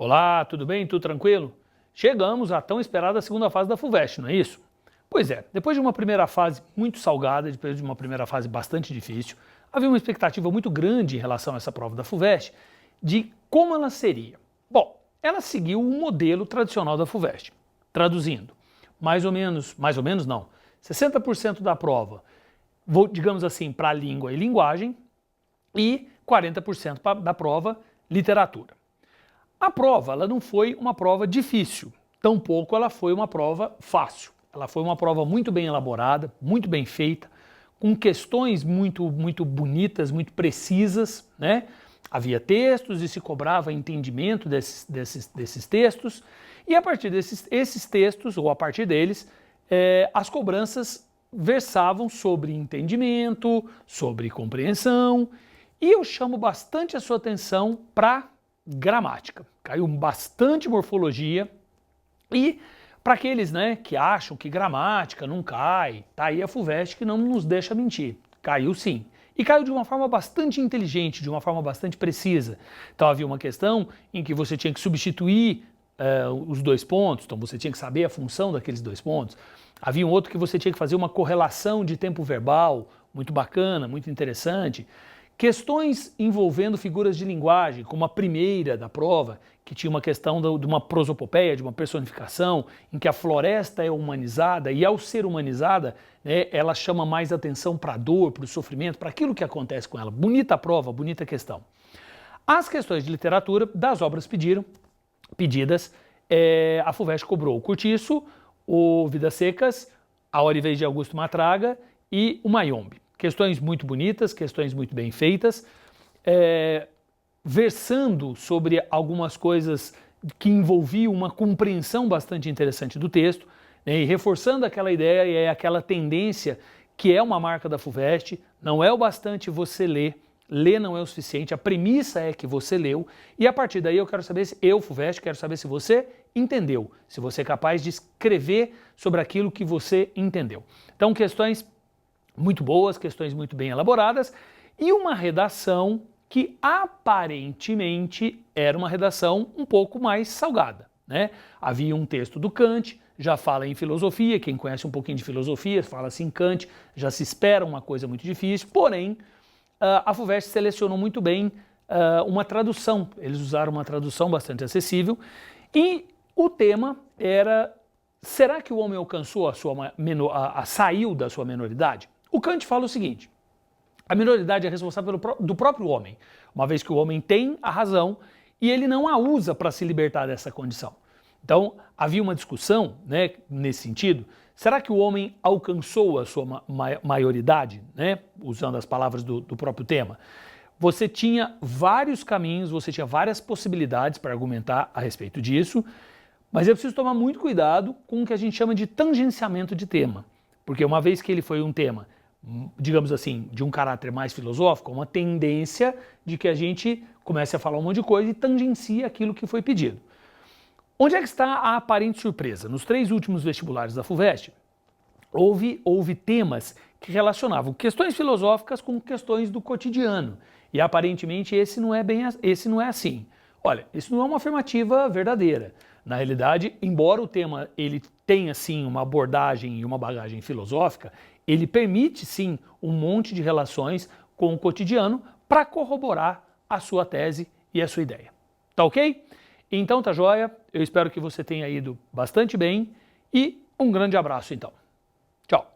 Olá, tudo bem? Tudo tranquilo? Chegamos à tão esperada segunda fase da FUVEST, não é isso? Pois é, depois de uma primeira fase muito salgada, depois de uma primeira fase bastante difícil, havia uma expectativa muito grande em relação a essa prova da FUVEST de como ela seria. Bom, ela seguiu o modelo tradicional da FUVEST, traduzindo, mais ou menos não, 60% da prova, digamos assim, para língua e linguagem e 40% da prova, literatura. A prova ela não foi uma prova difícil, tampouco ela foi uma prova fácil. Ela foi uma prova muito bem elaborada, muito bem feita, com questões muito bonitas, muito precisas, né? Havia textos e se cobrava entendimento desses textos, e a partir desses textos, ou a partir deles, as cobranças versavam sobre entendimento, sobre compreensão, e eu chamo bastante a sua atenção para gramática. Caiu bastante morfologia e para aqueles, né, que acham que gramática não cai, tá aí a FUVEST que não nos deixa mentir. Caiu sim. E caiu de uma forma bastante inteligente, de uma forma bastante precisa. Então havia uma questão em que você tinha que substituir os dois pontos, então você tinha que saber a função daqueles dois pontos. Havia um outro que você tinha que fazer uma correlação de tempo verbal, muito bacana, muito interessante. Questões envolvendo figuras de linguagem, como a primeira da prova, que tinha uma questão de uma prosopopeia, de uma personificação, em que a floresta é humanizada e ao ser humanizada, né, ela chama mais atenção para a dor, para o sofrimento, para aquilo que acontece com ela. Bonita prova, bonita questão. As questões de literatura das obras pedidas, a FUVEST cobrou o Curtiço, o Vidas Secas, a Hora e Vez de Augusto Matraga e o Mayombe. Questões muito bonitas, questões muito bem feitas, versando sobre algumas coisas que envolviam uma compreensão bastante interessante do texto, né, e reforçando aquela ideia e aquela tendência que é uma marca da FUVEST, não é o bastante você ler não é o suficiente, a premissa é que você leu, e a partir daí eu quero saber FUVEST, quero saber se você entendeu, se você é capaz de escrever sobre aquilo que você entendeu. Então, questões muito boas, questões muito bem elaboradas e uma redação que aparentemente era uma redação um pouco mais salgada, né? Havia um texto do Kant, já fala em filosofia, quem conhece um pouquinho de filosofia, fala assim Kant, já se espera uma coisa muito difícil, porém a FUVEST selecionou muito bem uma tradução, eles usaram uma tradução bastante acessível e o tema era: será que o homem alcançou saiu da sua menoridade? O Kant fala o seguinte: a minoridade é responsável do próprio homem, uma vez que o homem tem a razão e ele não a usa para se libertar dessa condição. Então, havia uma discussão, né, nesse sentido. Será que o homem alcançou a sua maioridade, né, usando as palavras do próprio tema? Você tinha vários caminhos, você tinha várias possibilidades para argumentar a respeito disso, mas é preciso tomar muito cuidado com o que a gente chama de tangenciamento de tema, porque uma vez que ele foi um tema, digamos assim, de um caráter mais filosófico, uma tendência de que a gente comece a falar um monte de coisa e tangencie aquilo que foi pedido. Onde é que está a aparente surpresa? Nos 3 últimos vestibulares da FUVEST, houve temas que relacionavam questões filosóficas com questões do cotidiano. E aparentemente esse não é assim. Olha, isso não é uma afirmativa verdadeira. Na realidade, embora o tema ele tenha sim uma abordagem e uma bagagem filosófica, ele permite sim um monte de relações com o cotidiano para corroborar a sua tese e a sua ideia. Tá ok? Então tá joia, eu espero que você tenha ido bastante bem e um grande abraço então. Tchau!